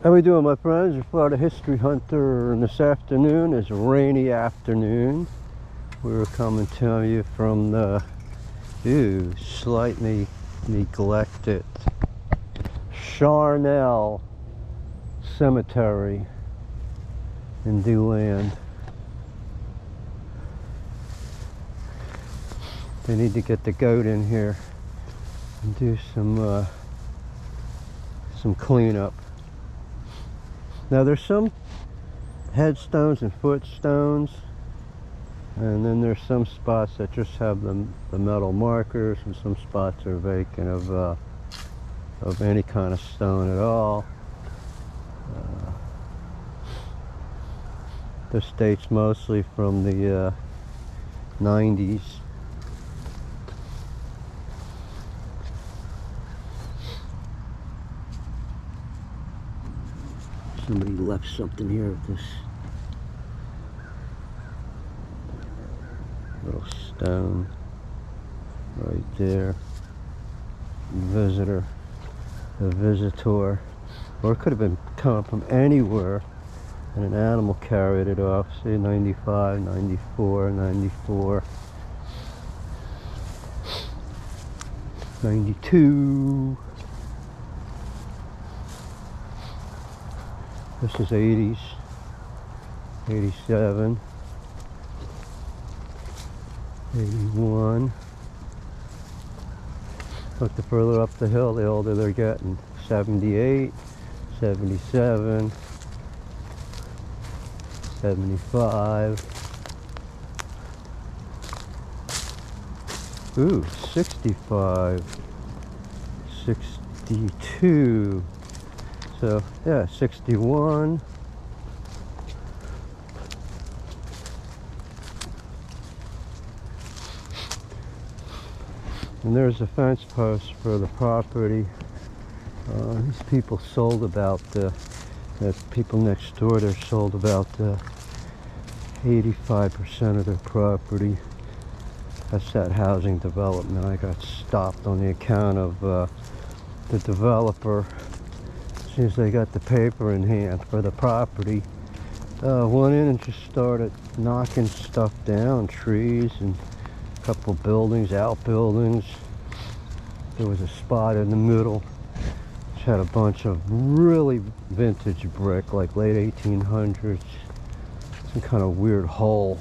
How we doing, my friends? Your Florida history hunter, and this afternoon is a rainy afternoon. We're coming to you from the slightly neglected Charnel cemetery in DeLand. They need to get the goat in here and do some cleanup. Now there's some headstones and footstones, and then there's some spots that just have the metal markers, and some spots are vacant of any kind of stone at all. This dates mostly from the 90s. Somebody left something here with this little stone right there. Visitor, or it could have been coming from anywhere, and an animal carried it off. Say 95, 94, 94, 92. This is 80s, 87, 81. Look, the further up the hill, the older they're getting. 78, 77, 75. Ooh, 65, 62. So yeah, 61. And there's a fence post for the property. These people sold about the people next door there sold about 85% of their property. That's that housing development. I got stopped on the account of the developer. As soon as they got the paper in hand for the property, went in and just started knocking stuff down, trees and a couple buildings, outbuildings. There was a spot in the middle which had a bunch of really vintage brick, like late 1800s, some kind of weird hole.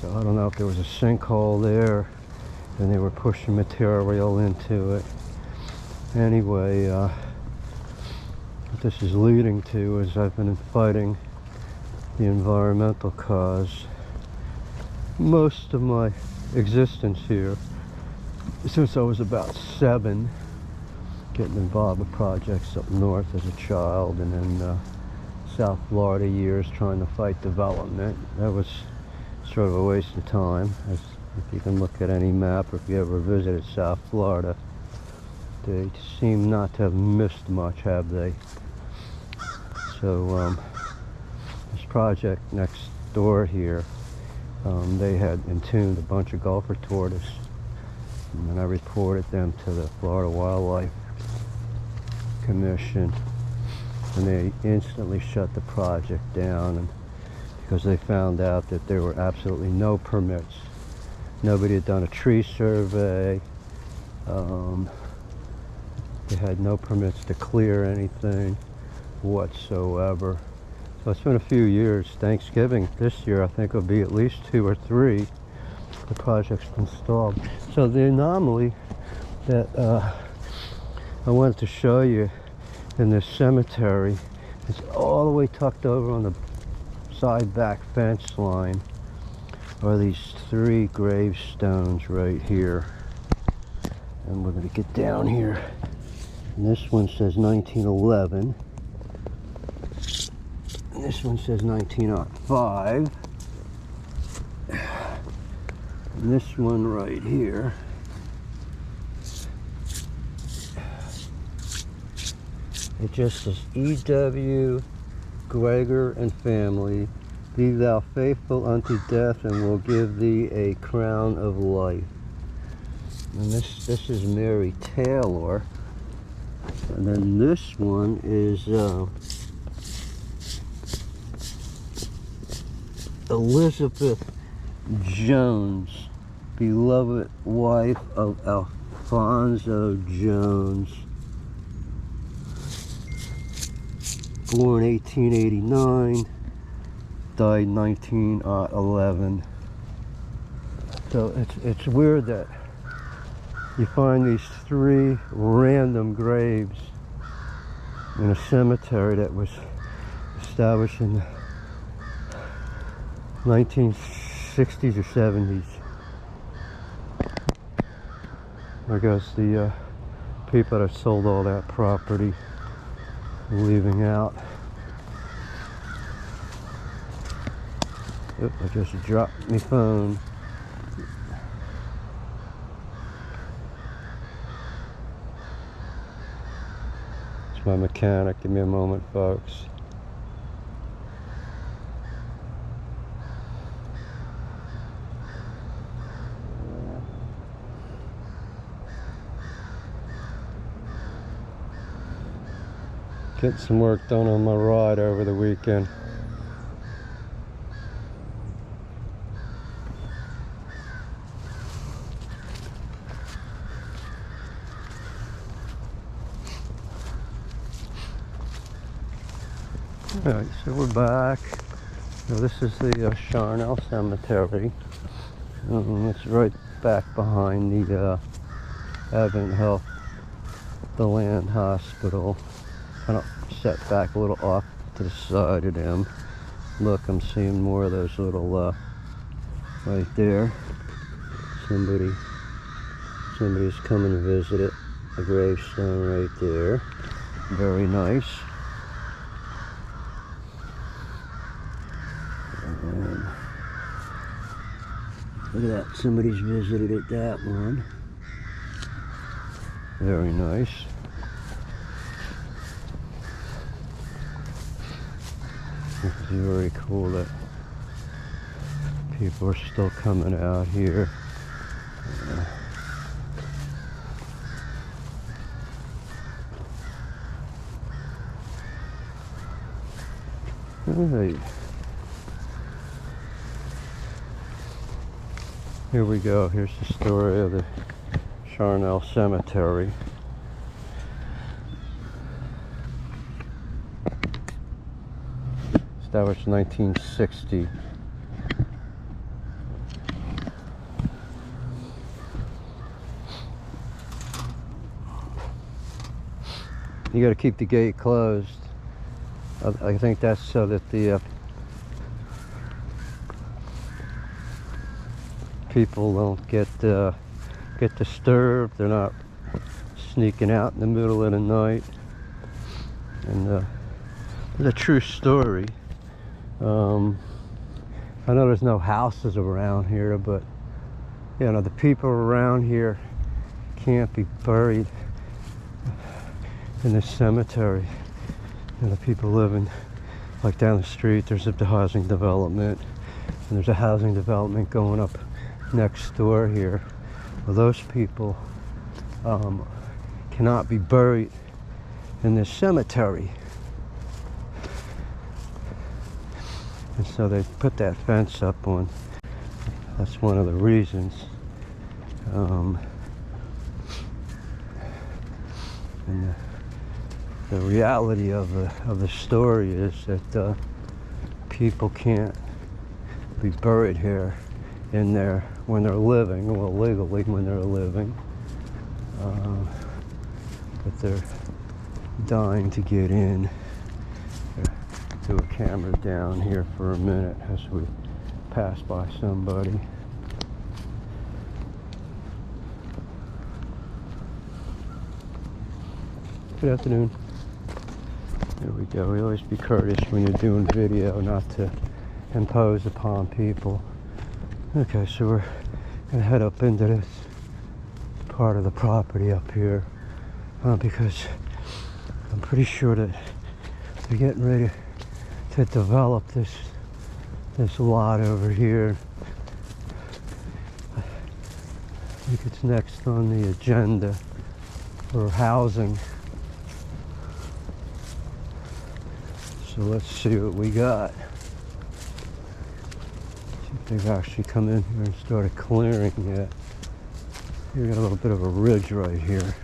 So I don't know if there was a sinkhole there and they were pushing material into it. Anyway, what this is leading to is I've been fighting the environmental cause most of my existence here, since I was about 7, getting involved with projects up north as a child, and then South Florida years trying to fight development. That was sort of a waste of time, as if you can look at any map, or if you ever visited South Florida, they seem not to have missed much, have they? So this project next door here, they had entombed a bunch of gopher tortoise, and I reported them to the Florida Wildlife Commission, and they instantly shut the project down, and because they found out that there were absolutely no permits. Nobody had done a tree survey. They had no permits to clear anything whatsoever. So it's been a few years. Thanksgiving this year, I think it'll be at least 2 or 3. The project's been stalled. So the anomaly that I wanted to show you in this cemetery is all the way tucked over on the side back fence line are these 3 gravestones right here. And we're going to get down here. And this one says 1911. And this one says 1905. And this one right here, it just says E.W. Gregor and family, be thou faithful unto death, and we'll give thee a crown of life. And this is Mary Taylor. And then this one is Elizabeth Jones, beloved wife of Alfonso Jones, born 1889, died 1911. So it's weird that you find these 3 random graves in a cemetery that was established in the 1960s or 70s. I guess the people that sold all that property are leaving out. Oop, I just dropped my phone. It's my mechanic. Give me a moment, folks. Get some work done on my ride over the weekend. Alright, so we're back. Now this is the Charnel Cemetery. It's right back behind the Advent Health DeLand Hospital. Kind of set back a little off to the side of them. Look, I'm seeing more of those little right there. Somebody's coming to visit it. A gravestone right there. Very nice. And look at that. Somebody's visited it, that one. Very nice. It's very cool that people are still coming out here. Alright. Here we go. Here's the story of the Charnel Cemetery. Established in 1960. You got to keep the gate closed. I think that's so that the people don't get disturbed. They're not sneaking out in the middle of the night. And it's a true story. I know there's no houses around here, but you know, the people around here can't be buried in this cemetery. And the people living like down the street, there's a housing development, and there's a housing development going up next door here. Well, those people cannot be buried in this cemetery. And so they put that fence up on. That's one of the reasons. And the reality of the story is that people can't be buried here in there when they're living, well, legally when they're living, but they're dying to get in. Do a camera down here for a minute as we pass by somebody. Good afternoon. There we go. We always be courteous when you're doing video, not to impose upon people. Okay, so we're gonna head up into this part of the property up here because I'm pretty sure that they're getting ready to develop this lot over here. I think it's next on the agenda for housing So let's see what we got. See if they've actually come in here and started clearing yet. We got a little bit of a ridge right here.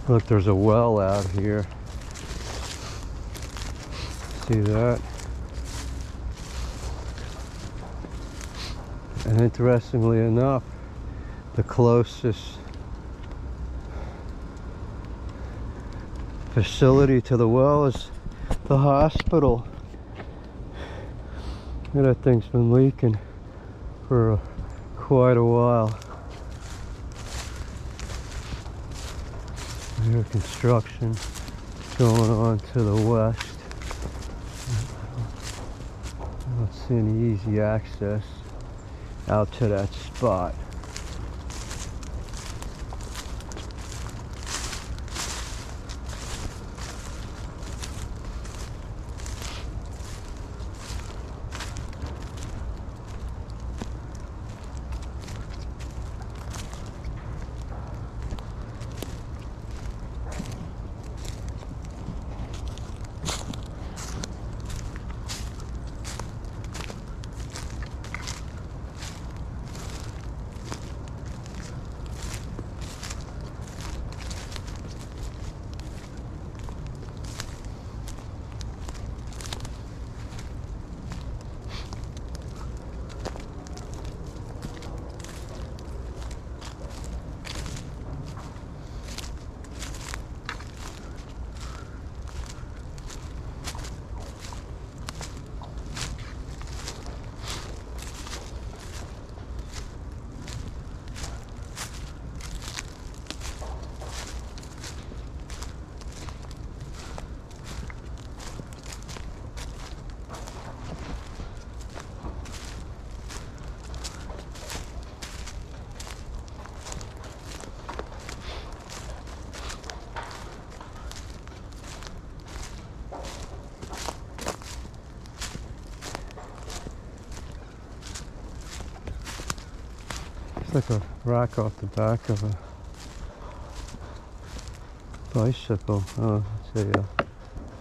Look, there's a well out here. See that? And interestingly enough, the closest facility to the well is the hospital. And that thing's been leaking for quite a while. Here, construction going on to the west. I don't see any easy access out to that spot. It's like a rack off the back of a bicycle. Oh, it's a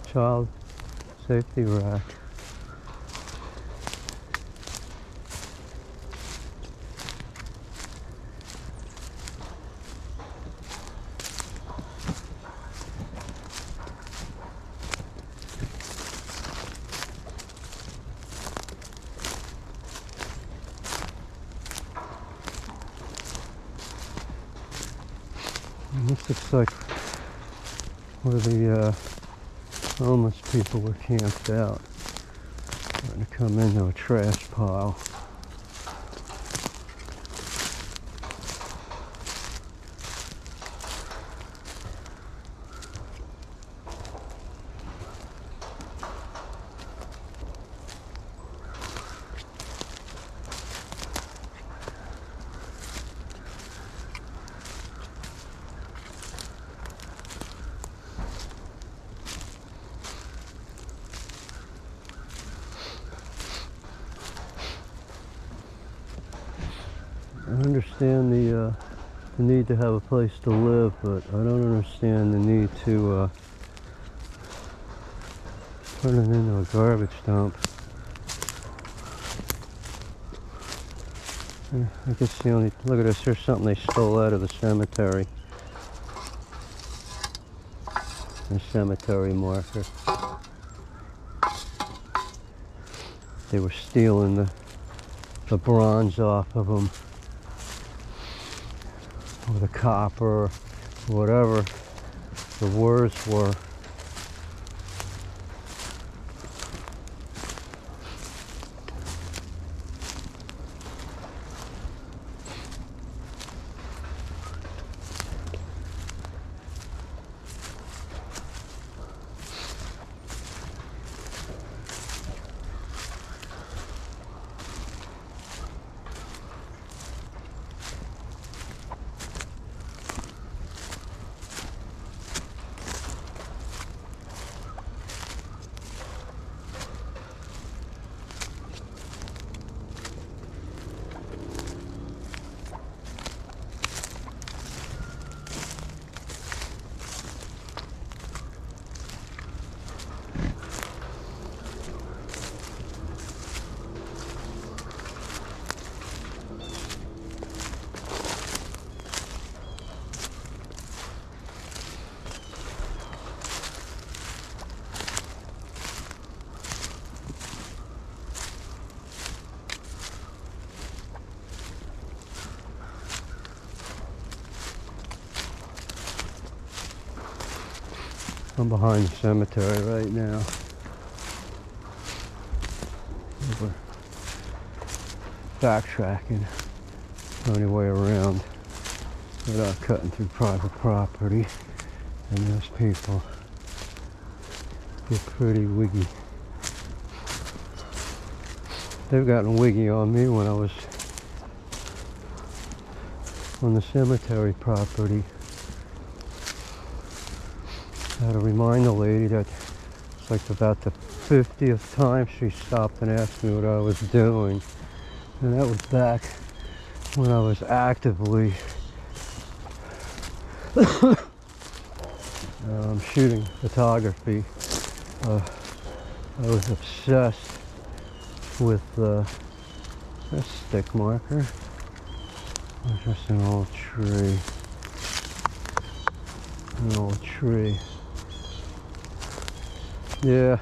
child safety rack. This looks like where the homeless people were camped out. Starting to come into a trash pile. I understand the need to have a place to live, but I don't understand the need to turn it into a garbage dump. I guess the only, look at this, here's something they stole out of the cemetery. A cemetery marker. They were stealing the bronze off of them. Or the copper, or whatever the words were. I'm behind the cemetery right now. We're backtracking the only way around without cutting through private property, and those people get pretty wiggy. They've gotten wiggy on me when I was on the cemetery property. I had to remind the lady that it's like about the 50th time she stopped and asked me what I was doing. And that was back when I was actively shooting photography. I was obsessed with a stick marker. It's just an old tree. An old tree. Yeah,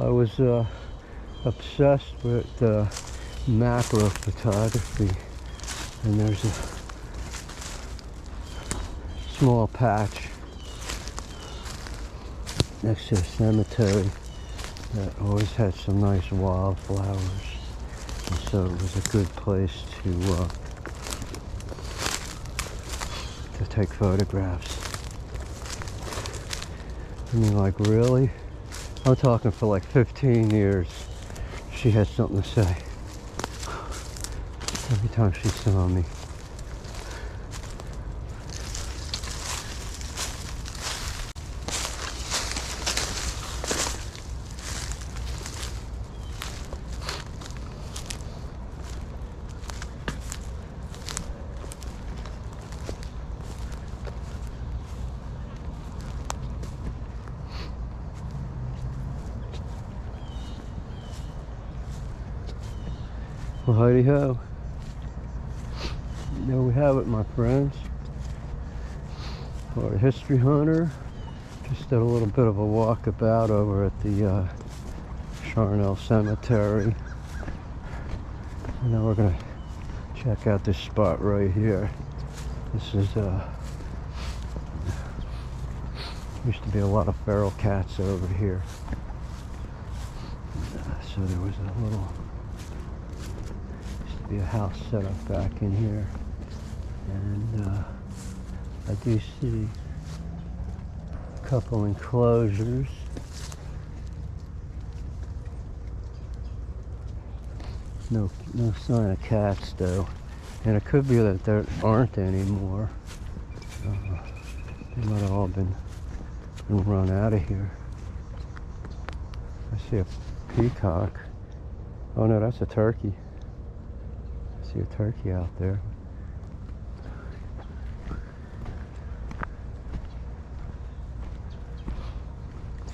I was obsessed with macro photography, and there's a small patch next to the cemetery that always had some nice wildflowers, and so it was a good place to take photographs. I mean, like, really? I'm talking for like 15 years. She had something to say every time she saw me. Well, howdy ho. There we have it, my friends. For a history hunter, just did a little bit of a walkabout over at the Charnel cemetery. And now we're gonna check out this spot right here. This is used to be a lot of feral cats over here. So there was a little, used to be a house set up back in here, and I do see a couple enclosures. No sign of cats though, and it could be that there aren't anymore. They might have all been run out of here. I see a peacock. Oh no, that's a turkey. I see a turkey out there.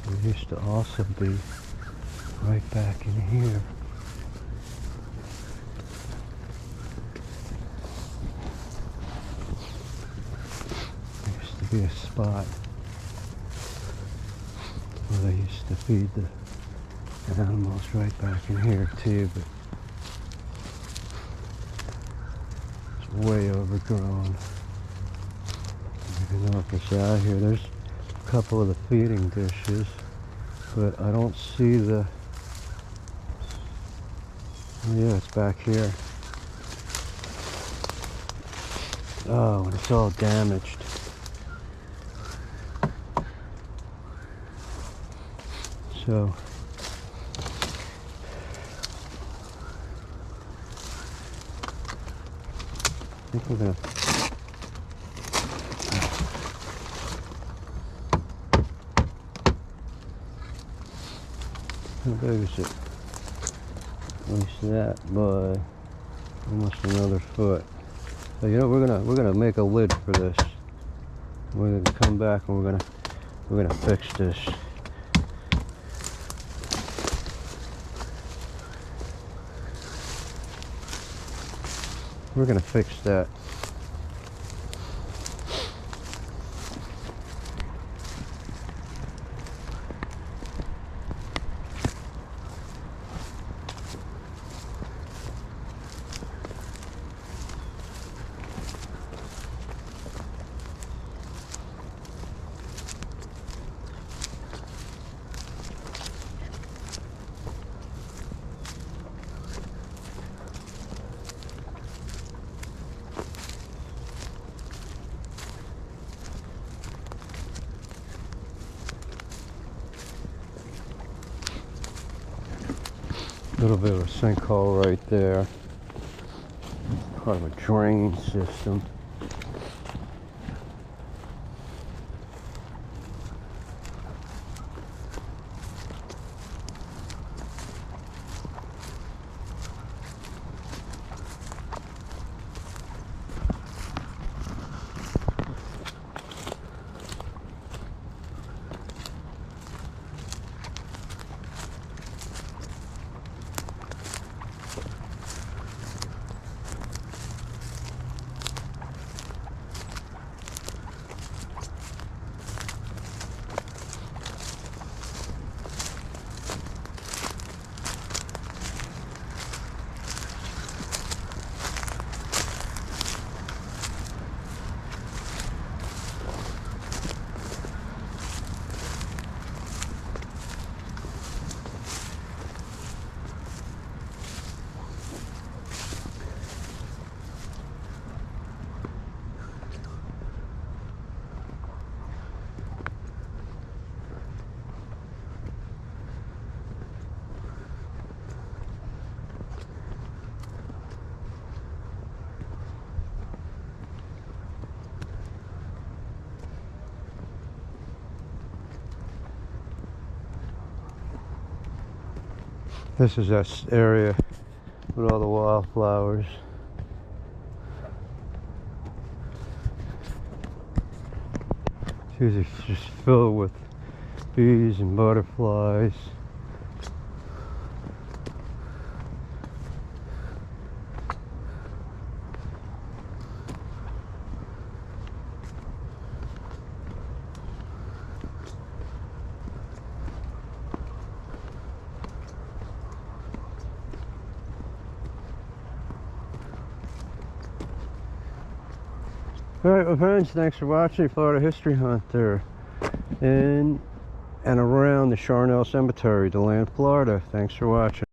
It used to also be right back in here. There used to be a spot where they used to feed the animals right back in here too, but it's way overgrown. I can know if it's out here. There's a couple of the feeding dishes, but I don't see the, oh yeah, it's back here. Oh, and it's all damaged. So I think we're gonna how big is it? At least that by almost another foot. So you know, we're gonna make a lid for this. We're gonna come back and we're gonna fix this. We're gonna fix that. Little bit of a sinkhole right there. Part of a drain system. This is that area with all the wildflowers. It's usually just filled with bees and butterflies. Alright, well friends, thanks for watching Florida History Hunter in and around the Charnel Cemetery, DeLand, Florida. Thanks for watching.